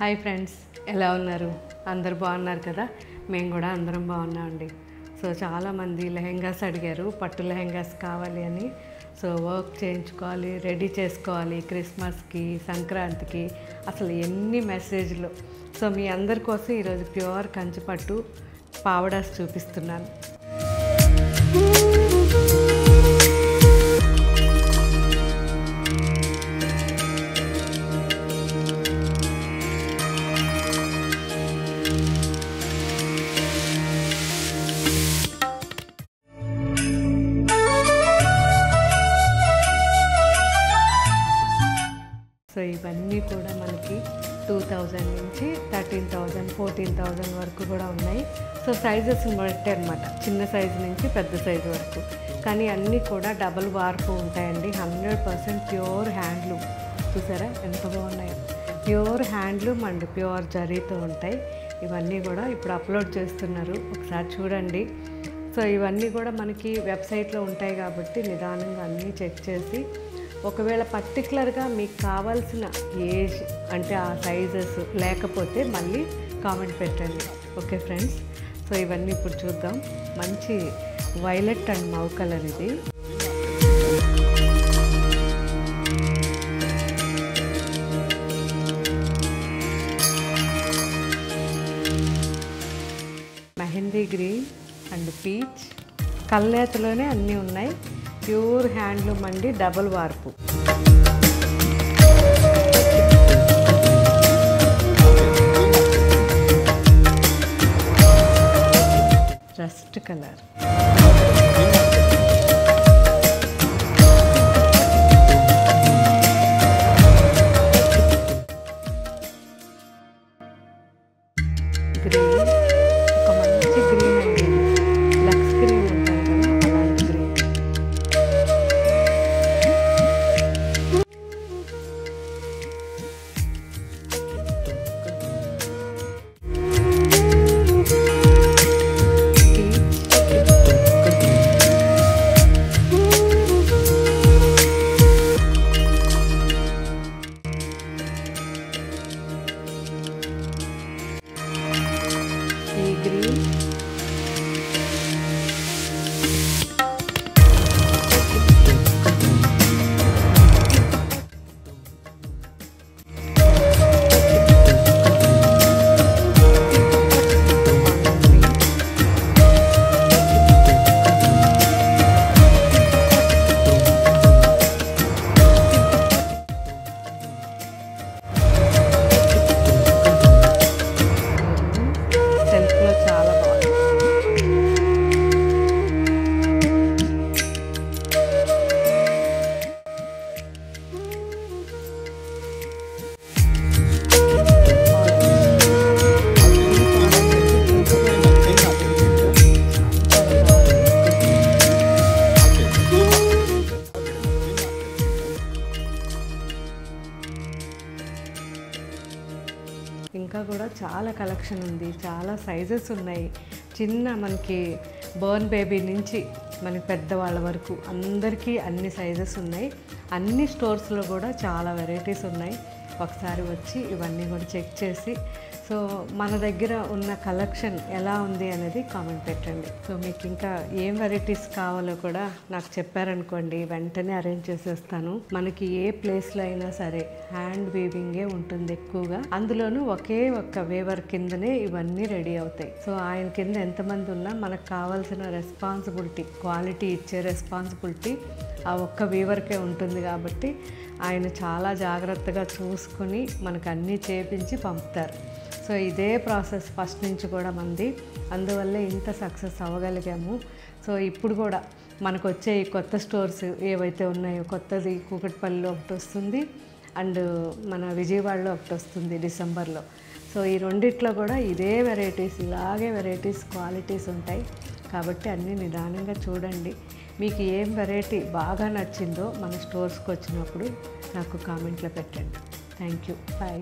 Hi friends, ఎలా ఉన్నారు? అందరు బాగున్నారు కదా? మేము కూడా అందరం బాగున్నామండి. సో చాలామంది లెహెంగాస్ అడిగారు, పట్టు లెహెంగాస్ కావాలి అని. సో వర్క్ చేయించుకోవాలి, రెడీ చేసుకోవాలి క్రిస్మస్కి, సంక్రాంతికి, అసలు ఎన్ని మెసేజ్లు. సో మీ అందరి కోసం ఈరోజు ప్యూర్ కంచిపట్టు పావడాస్ చూపిస్తున్నాను. సో ఇవన్నీ కూడా మనకి 2000 నుంచి 13,000, 14,000 వరకు కూడా ఉన్నాయి. సో సైజెస్ని బట్టి అనమాట, చిన్న సైజు నుంచి పెద్ద సైజు వరకు. కానీ అన్నీ కూడా డబల్ వార్పు ఉంటాయండి. 100% ప్యూర్ హ్యాండ్లూమ్. చూసారా ఎంత బాగున్నాయో! ప్యూర్ హ్యాండ్లూమ్ అండ్ ప్యూర్ జరీతో ఉంటాయి. ఇవన్నీ కూడా ఇప్పుడు అప్లోడ్ చేస్తున్నారు, ఒకసారి చూడండి. సో ఇవన్నీ కూడా మనకి వెబ్సైట్లో ఉంటాయి కాబట్టి నిదానంగా అన్నీ చెక్ చేసి, ఒకవేళ పర్టికులర్గా మీకు కావాల్సిన ఏజ్ అంటే ఆ సైజెస్ లేకపోతే మళ్ళీ కామెంట్ పెట్టండి. ఓకే ఫ్రెండ్స్, సో ఇవన్నీ ఇప్పుడు చూద్దాం. మంచి వైలెట్ అండ్ మౌ కలర్ ఇది. మెహందీ గ్రీన్ అండ్ పీచ్, కల్నేతలోనే అన్నీ ఉన్నాయి. ప్యూర్ హ్యాండ్లూమ్ అండి, డబల్ వార్పు. రస్ట్ కలర్, గ్రీన్, ఒక మంచి గ్రీన్ అండి, లక్స్ గ్రీన్ ఉంటుంది కదా అలాంటి గ్రీన్. ఇంకా కూడా చాలా కలెక్షన్ ఉంది, చాలా సైజెస్ ఉన్నాయి. చిన్న మనకి బర్న్ బేబీ నుంచి మనకి పెద్దవాళ్ళ వరకు అందరికీ అన్ని సైజెస్ ఉన్నాయి. అన్ని స్టోర్స్లో కూడా చాలా వెరైటీస్ ఉన్నాయి. ఒకసారి వచ్చి ఇవన్నీ కూడా చెక్ చేసి, సో మన దగ్గర ఉన్న కలెక్షన్ ఎలా ఉంది అనేది కామెంట్ పెట్టండి. సో మీకు ఇంకా ఏం వెరైటీస్ కావాలో కూడా నాకు చెప్పారనుకోండి, వెంటనే అరేంజ్ చేసేస్తాను. మనకి ఏ ప్లేస్లో అయినా సరే హ్యాండ్ వీవింగే ఉంటుంది ఎక్కువగా, అందులోనూ ఒకే ఒక్క వేవర్ కిందనే ఇవన్నీ రెడీ అవుతాయి. సో ఆయన కింద ఎంతమంది ఉన్నా మనకు కావాల్సిన రెస్పాన్సిబిలిటీ, క్వాలిటీ ఇచ్చే రెస్పాన్సిబిలిటీ ఆ ఒక్క వీవర్కే ఉంటుంది. కాబట్టి ఆయన చాలా జాగ్రత్తగా చూసుకుని మనకు అన్నీ చేపించి పంపుతారు. సో ఇదే ప్రాసెస్ ఫస్ట్ నుంచి కూడా మంది, అందువల్లే ఇంత సక్సెస్ అవ్వగలిగాము. సో ఇప్పుడు కూడా మనకు వచ్చే ఈ కొత్త స్టోర్స్ ఏవైతే ఉన్నాయో, కొత్తది కూకట్పల్లిలో ఒకటి వస్తుంది అండ్ మన విజయవాడలో ఒకటి వస్తుంది డిసెంబర్లో. సో ఈ రెండిట్లో కూడా ఇదే వెరైటీస్, ఇలాగే వెరైటీస్, క్వాలిటీస్ ఉంటాయి. కాబట్టి అన్నీ నిదానంగా చూడండి. మీకు ఏం వెరైటీ బాగా నచ్చిందో మన స్టోర్స్కి వచ్చినప్పుడు నాకు కామెంట్లో పెట్టండి. Thank you, bye.